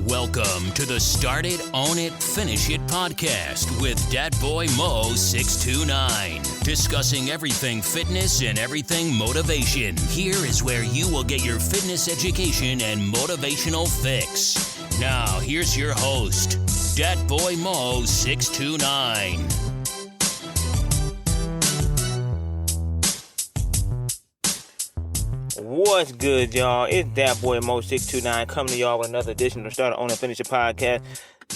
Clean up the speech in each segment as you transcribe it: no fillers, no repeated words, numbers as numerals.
Welcome to the Start It, Own It, Finish It podcast with Dat Boy Mo 629. Discussing everything fitness and everything motivation. Here is where you will get your fitness education and motivational fix. Now, here's your host, Dat Boy Mo 629. What's good, y'all? It's Dat Boy Mo 629 coming to y'all with another edition of Start It, Own It, Finish It podcast.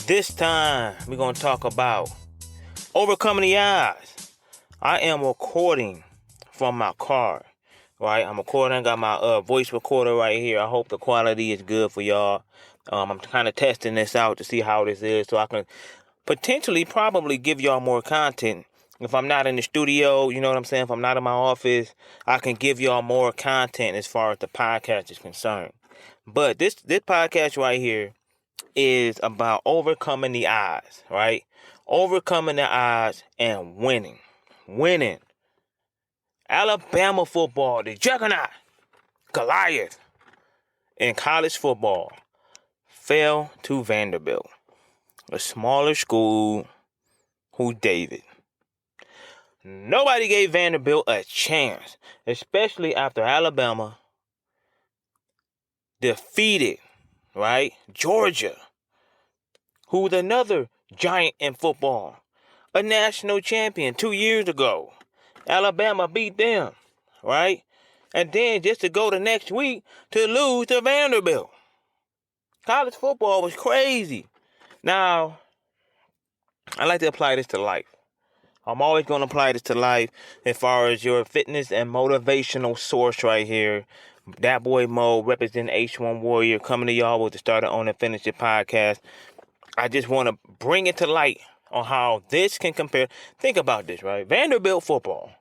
This time, we're going to talk about overcoming the odds. I am recording from my car, right? I'm recording. I got my voice recorder right here. I hope the quality is good for y'all. I'm kind of testing this out to see how this is so I can potentially probably give y'all more content. If I'm not in the studio, you know what I'm saying? If I'm not in my office, I can give y'all more content as far as the podcast is concerned. But this podcast right here is about overcoming the odds, right? Overcoming the odds and winning. Winning. Alabama football, the juggernaut, Goliath, in college football, fell to Vanderbilt, a smaller school. Who's David? Nobody gave Vanderbilt a chance, especially after Alabama defeated, right, Georgia, who's another giant in football, a national champion 2 years ago. Alabama beat them, right? And then just to go the next week to lose to Vanderbilt. College football was crazy. Now, I like to apply this to life. I'm always going to apply this to life as far as your fitness and motivational source right here. Dat Boy Mo, representing H1 Warrior, coming to y'all with the Start It, Own It, Finish It podcast. I just want to bring it to light on how this can compare. Think about this, right? Vanderbilt football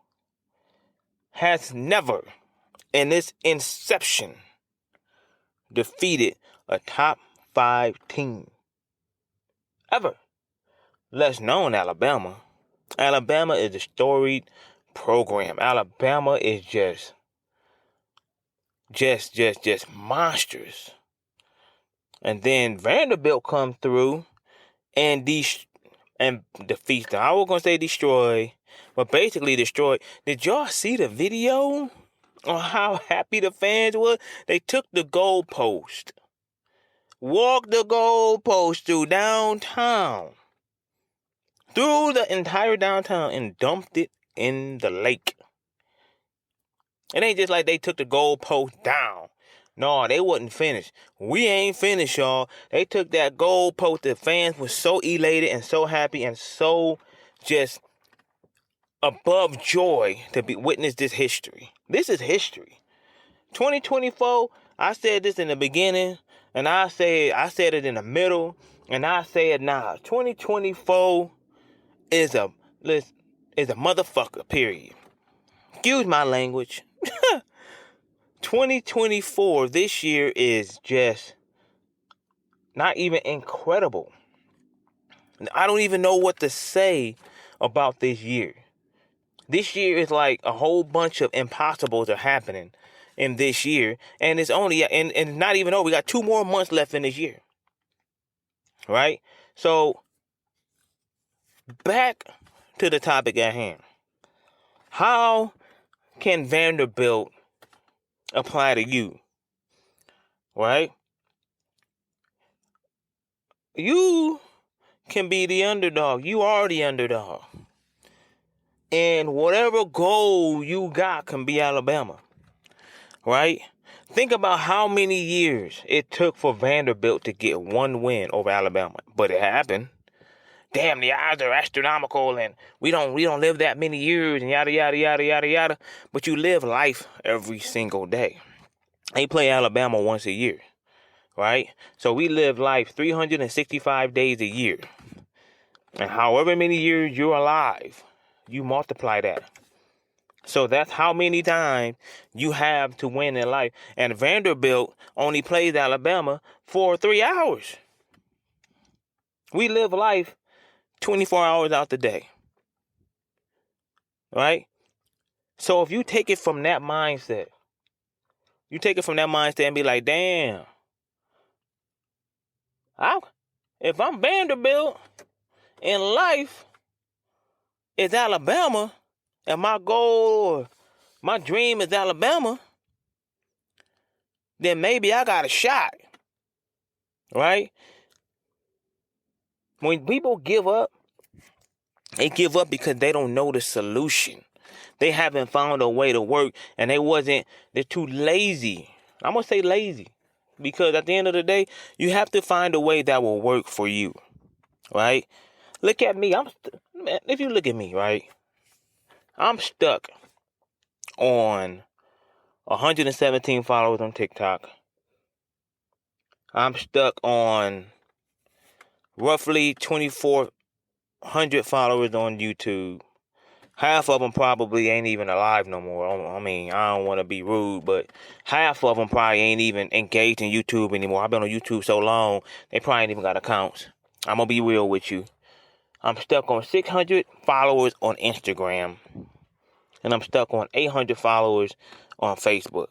has never, in its inception, defeated a top 5 team. Ever. Less known Alabama. Alabama is a storied program. Alabama is just monstrous. And then Vanderbilt come through and defeats them. I was going to say destroy, but basically destroy. Did y'all see the video on how happy the fans were? They took the goalpost, walked the goalpost through downtown, through the entire downtown, and dumped it in the lake. It ain't just like they took the goalpost down. No, they wasn't finished. We ain't finished, y'all. They took that goalpost. The fans were so elated and so happy and so just above joy to be witness this history. This is history. 2024, I said this in the beginning, and I said it in the middle, and I say it now. 2024 is a motherfucker, period. Excuse my language. 2024 this year is just not even incredible. I don't even know what to say about this year. This year is like a whole bunch of impossibles are happening in this year, and it's only and not even over. We got 2 more months left in this year. Right? So back to the topic at hand. How can Vanderbilt apply to you? Right? You can be the underdog. You are the underdog. And whatever goal you got can be Alabama. Right? Think about how many years it took for Vanderbilt to get 1 win over Alabama. But it happened. Damn, the odds are astronomical, and we don't live that many years, and yada, yada, yada, yada, yada. But you live life every single day. They play Alabama once a year, right? So we live life 365 days a year. And however many years you're alive, you multiply that. So that's how many times you have to win in life. And Vanderbilt only plays Alabama for 3 hours. We live life 24 hours out the day. Right? So if you take it from that mindset, and be like, damn, If I'm Vanderbilt in life is Alabama, and my goal or my dream is Alabama, then maybe I got a shot, right? When people give up, they give up because they don't know the solution. They haven't found a way to work, and they're too lazy. I'm going to say lazy, because at the end of the day, you have to find a way that will work for you, right? Look at me. If you look at me, right, I'm stuck on 117 followers on TikTok. I'm stuck on roughly 2,400 followers on YouTube. Half of them probably ain't even alive no more. I mean, I don't want to be rude, but half of them probably ain't even engaged in YouTube anymore. I've been on YouTube so long, they probably ain't even got accounts. I'm going to be real with you. I'm stuck on 600 followers on Instagram, and I'm stuck on 800 followers on Facebook.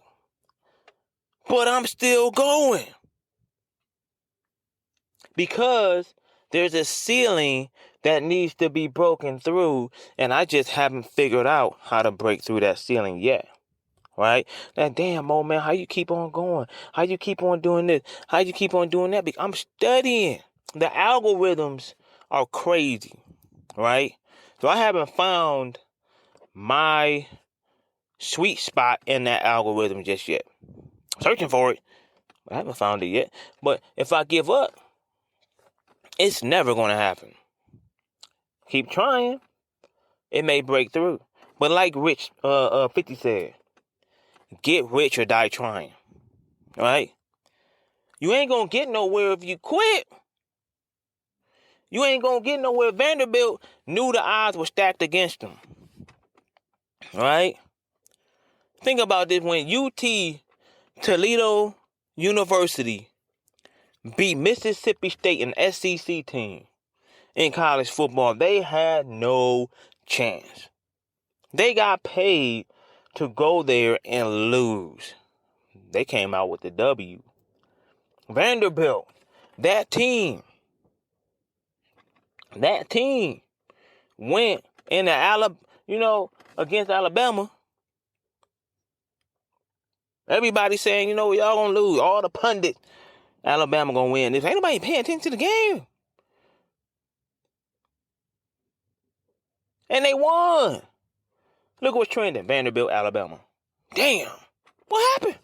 But I'm still going, because there's a ceiling that needs to be broken through, and I just haven't figured out how to break through that ceiling yet, right? That damn, Mo, man, how you keep on going? How you keep on doing this? How you keep on doing that? Because I'm studying. The algorithms are crazy, right? So I haven't found my sweet spot in that algorithm just yet. I'm searching for it, but I haven't found it yet. But if I give up, it's never going to happen. Keep trying. It may break through. But like 50 said, get rich or die trying. Right? You ain't going to get nowhere if you quit. You ain't going to get nowhere. Vanderbilt knew the odds were stacked against them. Right? Think about this. When UT Toledo University beat Mississippi State, an SEC team, in college football, they had no chance. They got paid to go there and lose. They came out with the W. Vanderbilt, that team went into against Alabama. Everybody saying, y'all gonna lose. All the pundits, Alabama gonna win. If anybody paying attention to the game, and they won. Look what's trending. Vanderbilt, Alabama. Damn. What happened?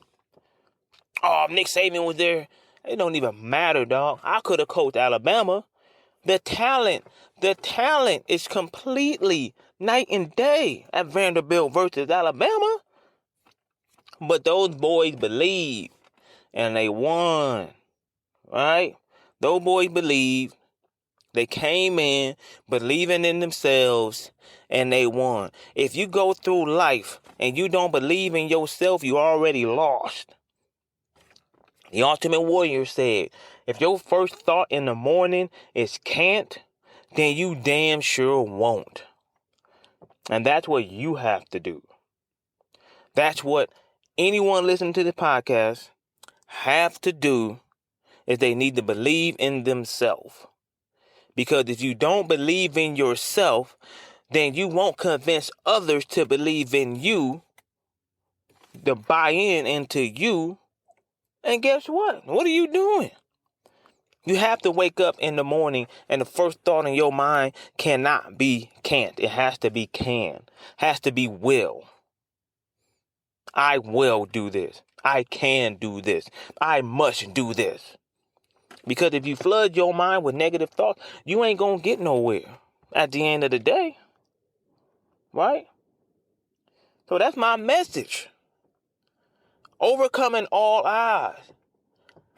Oh, Nick Saban was there. It don't even matter, dog. I could have coached Alabama. The talent is completely night and day at Vanderbilt versus Alabama. But those boys believe, and they won. Right? Those boys believe. They came in believing in themselves, and they won. If you go through life and you don't believe in yourself, you already lost. The Ultimate Warrior said, if your first thought in the morning is can't, then you damn sure won't. And that's what you have to do. That's what anyone listening to the podcast have to do, is they need to believe in themselves. Because if you don't believe in yourself, then you won't convince others to believe in you, to buy into you. And guess what? What are you doing? You have to wake up in the morning, and the first thought in your mind cannot be can't. It has to be can. Has to be will. I will do this. I can do this. I must do this. Because if you flood your mind with negative thoughts, you ain't going to get nowhere at the end of the day. Right? So that's my message. Overcoming all odds.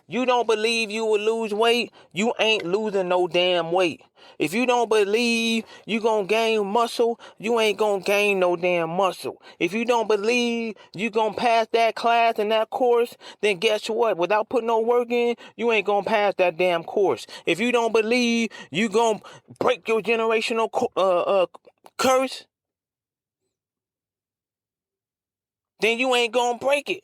You don't believe you will lose weight, you ain't losing no damn weight. If you don't believe you gonna gain muscle, you ain't gonna gain no damn muscle. If you don't believe you gonna pass that class and that course, then guess what? Without putting no work in, you ain't gonna pass that damn course. If you don't believe you gonna break your generational curse, then you ain't gonna break it.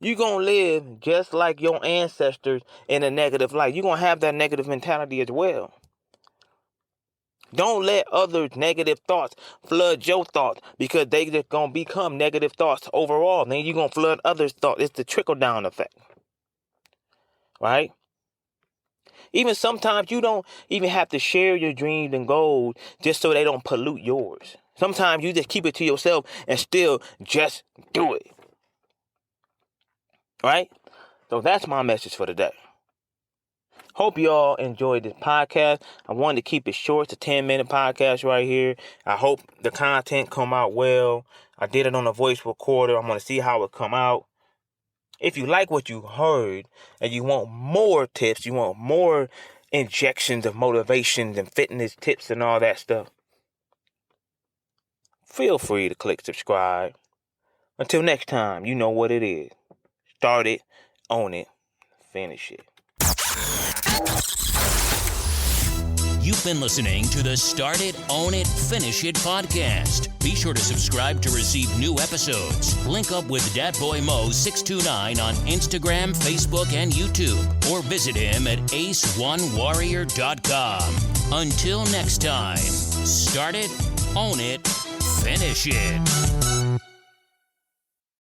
you're going to live just like your ancestors in a negative light. You're going to have that negative mentality as well. Don't let others' negative thoughts flood your thoughts, because they just going to become negative thoughts overall. Then you're going to flood others' thoughts. It's the trickle-down effect. Right? Even sometimes you don't even have to share your dreams and goals just so they don't pollute yours. Sometimes you just keep it to yourself and still just do it. Right? So that's my message for today. Hope y'all enjoyed this podcast. I wanted to keep it short. It's a 10-minute podcast right here. I hope the content come out well. I did it on a voice recorder. I'm going to see how it come out. If you like what you heard and you want more tips, you want more injections of motivation and fitness tips and all that stuff, feel free to click subscribe. Until next time, you know what it is. Start it, own it, finish it. You've been listening to the Start It, Own It, Finish It podcast. Be sure to subscribe to receive new episodes. Link up with Dat Boy Mo 629 on Instagram, Facebook, and YouTube. Or visit him at aceonewarrior.com. Until next time, start it, own it, finish it.